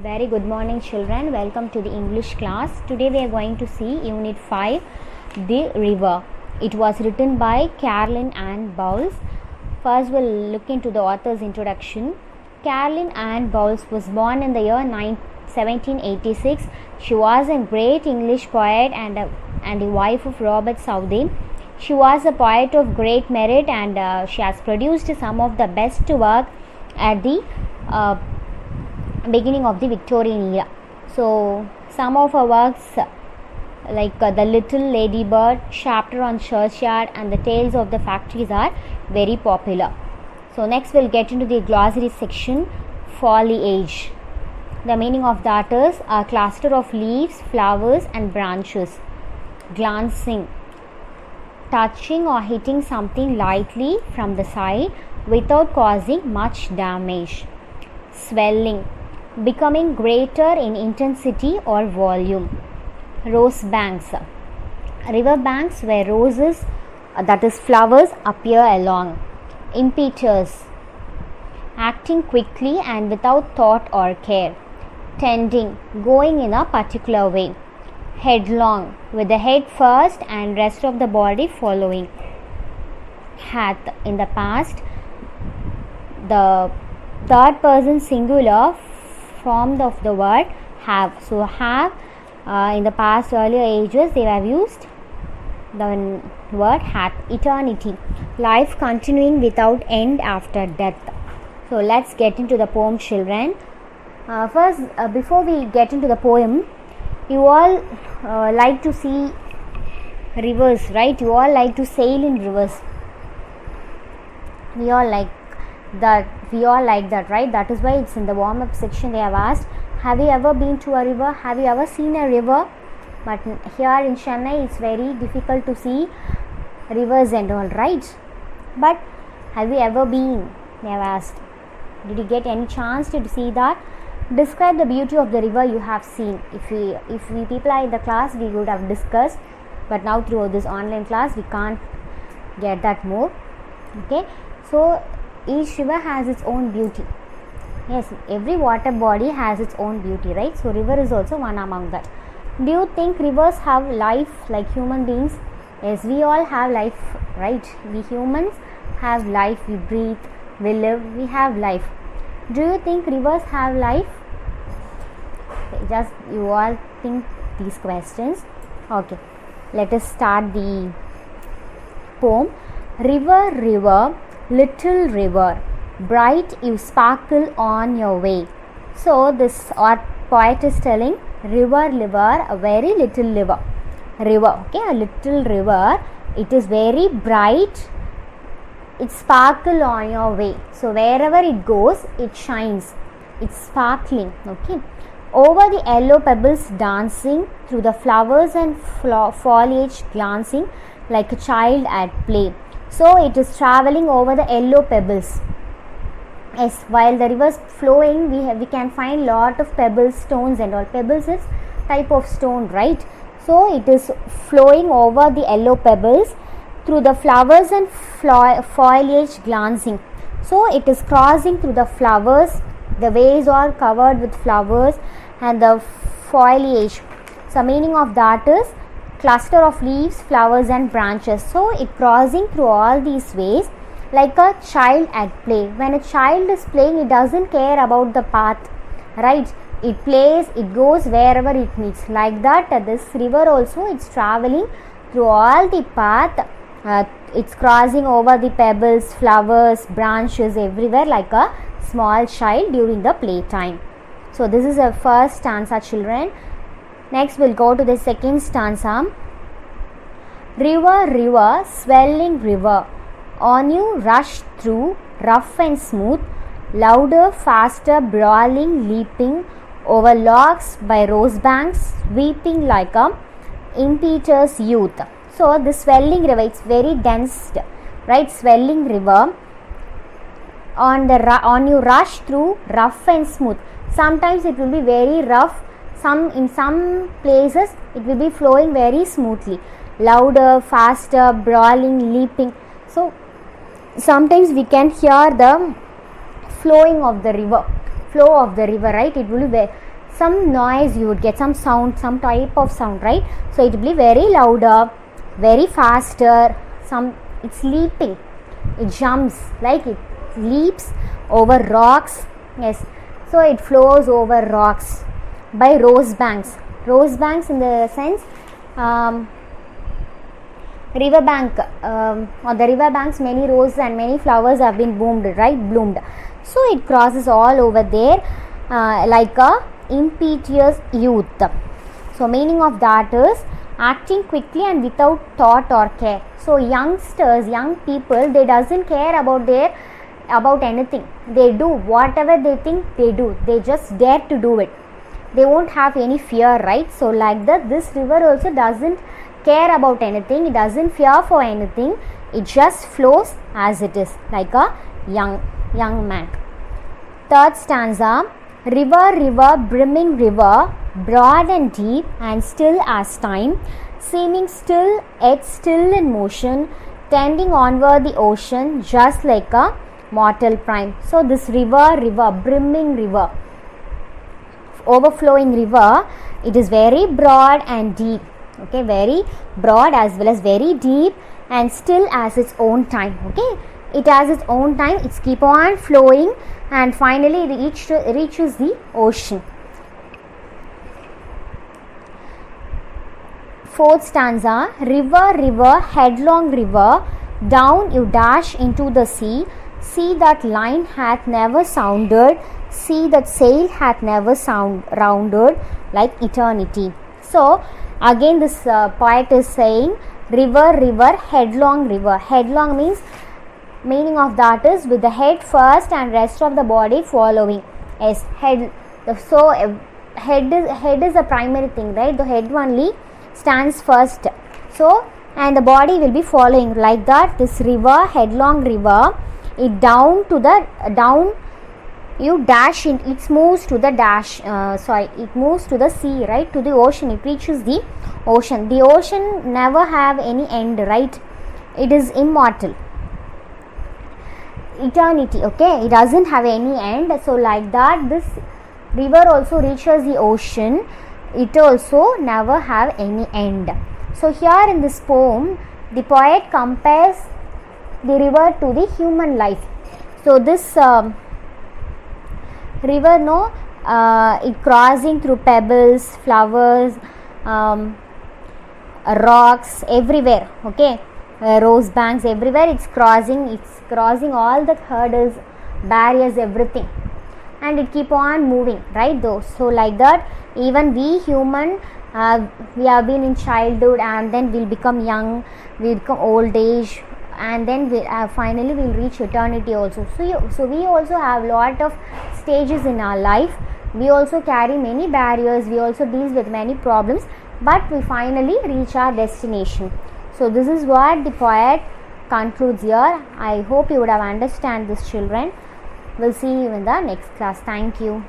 Very good morning, children. Welcome to the English class. Today we are going to see Unit 5, The River. It was written by Caroline Ann Bowles. First, we'll look into the author's introduction. Caroline Ann Bowles was born in the year 1786. She was a great English poet and the wife of Robert Southey. She was a poet of great merit and she has produced some of the best work at the beginning of the Victorian era. So some of her works like The Little Lady Bird, Chapter on Churchyard and The Tales of the Factories are very popular. So next we'll get into the glossary section. Foliage. The meaning of that is a cluster of leaves, flowers and branches. Glancing. Touching or hitting something lightly from the side without causing much damage. Swelling. Becoming greater in intensity or volume. Rose banks. River banks where roses, that is flowers, appear along. Impetus. Acting quickly and without thought or care. Tending. Going in a particular way. Headlong. With the head first and rest of the body following. Hath. In the past, the third person singular form of the word have. So have in the past earlier ages they have used the word hath. Eternity. Life continuing without end after death. So let's get into the poem, children. First, before we get into the poem, you all like to see rivers, right? You all like to sail in rivers. We all like that, right? That is why it's in the warm-up section. They have asked, have you ever been to a river? Have you ever seen a river? But here in Chennai it's very difficult to see rivers and all, right? But have you ever been? They have asked. Did you get any chance to see that? Describe the beauty of the river you have seen. If we people are in the class, we would have discussed, but now through this online class we can't get that more. Okay, so each river has its own beauty. Yes, every water body has its own beauty, right? So river is also one among that. Do you think rivers have life like human beings? Yes, we all have life, right? We humans have life. We breathe, we live, we have life. Do you think rivers have life? Just you all think these questions. Okay, let us start the poem. River, river, little river, bright you sparkle on your way. So this poet is telling river, a very little river. Okay, a little river. It is very bright. It sparkle on your way. So wherever it goes, it shines. It's sparkling. Okay. Over the yellow pebbles dancing, through the flowers and foliage glancing, like a child at play. So it is traveling over the yellow pebbles. Yes, while the river is flowing, we can find lot of pebbles, stones and all. Pebbles is type of stone, right? So it is flowing over the yellow pebbles, through the flowers and foliage glancing. So it is crossing through the flowers. The ways are covered with flowers and the foliage. So meaning of that is cluster of leaves, flowers and branches. So it crossing through all these ways like a child at play. When a child is playing, it doesn't care about the path, right? It plays, it goes wherever it meets. Like that, this river also, it's traveling through all the path. It's crossing over the pebbles, flowers, branches everywhere like a small child during the playtime. So this is the first stanza, children. Next we'll go to the second stanza. River, river, swelling river, on you rush through, rough and smooth, louder, faster, brawling, leaping, over logs by rose banks, weeping like a impetuous youth. So the swelling river, it's very dense, right? Swelling river, on you rush through, rough and smooth. Sometimes it will be very rough. In some places it will be flowing very smoothly. Louder, faster, brawling, leaping. So sometimes we can hear the flow of the river, right? It will be some noise you would get, some sound, some type of sound, right? So it will be very louder, very faster, it's leaping, it jumps, like it leaps over rocks. Yes, so it flows over rocks by rose banks in the sense river bank, on the river banks many roses and many flowers have been bloomed. So it crosses all over there like a impetuous youth. So meaning of that is acting quickly and without thought or care. So youngsters, young people, they doesn't care about anything. They do whatever they think, they do. They just dare to do it. They won't have any fear, right? So like that, this river also doesn't care about anything. It doesn't fear for anything. It just flows as it is, like a young man. Third stanza. River, river, brimming river, broad and deep and still as time, seeming still yet still in motion, tending onward the ocean just like a mortal prime. So this river, brimming river, overflowing river, it is very broad and deep. Okay, very broad as well as very deep and still as its own time. Okay, it has its own time. It's keep on flowing and finally it reaches the ocean. Fourth stanza. River, river, headlong river, down you dash into the sea. See that line hath never sounded, see that sail hath never rounded like eternity. So again this poet is saying river, river, headlong river. Headlong means, meaning of that is with the head first and rest of the body following. Yes, head. So head is a primary thing, right? The head only stands first. So and the body will be following like that. This river, headlong river, it down you dash in, it moves to the it moves to the sea, right? To the ocean. It reaches the ocean. The ocean never have any end, right? It is immortal. Eternity, okay, it doesn't have any end. So like that, this river also reaches the ocean, it also never have any end. So here in this poem, the poet compares the river to the human life. So this river, it crossing through pebbles, flowers, rocks, everywhere. Okay, rose banks, everywhere it's crossing all the hurdles, barriers, everything, and it keep on moving, right? Though, so like that, even we human, we have been in childhood and then we'll become young, we'll become old age, and then we finally we'll reach eternity also. So we also have lot of stages in our life. We also carry many barriers, we also deal with many problems, but we finally reach our destination. So this is what the poet concludes here. I hope you would have understand this, children. We'll see you in the next class. Thank you.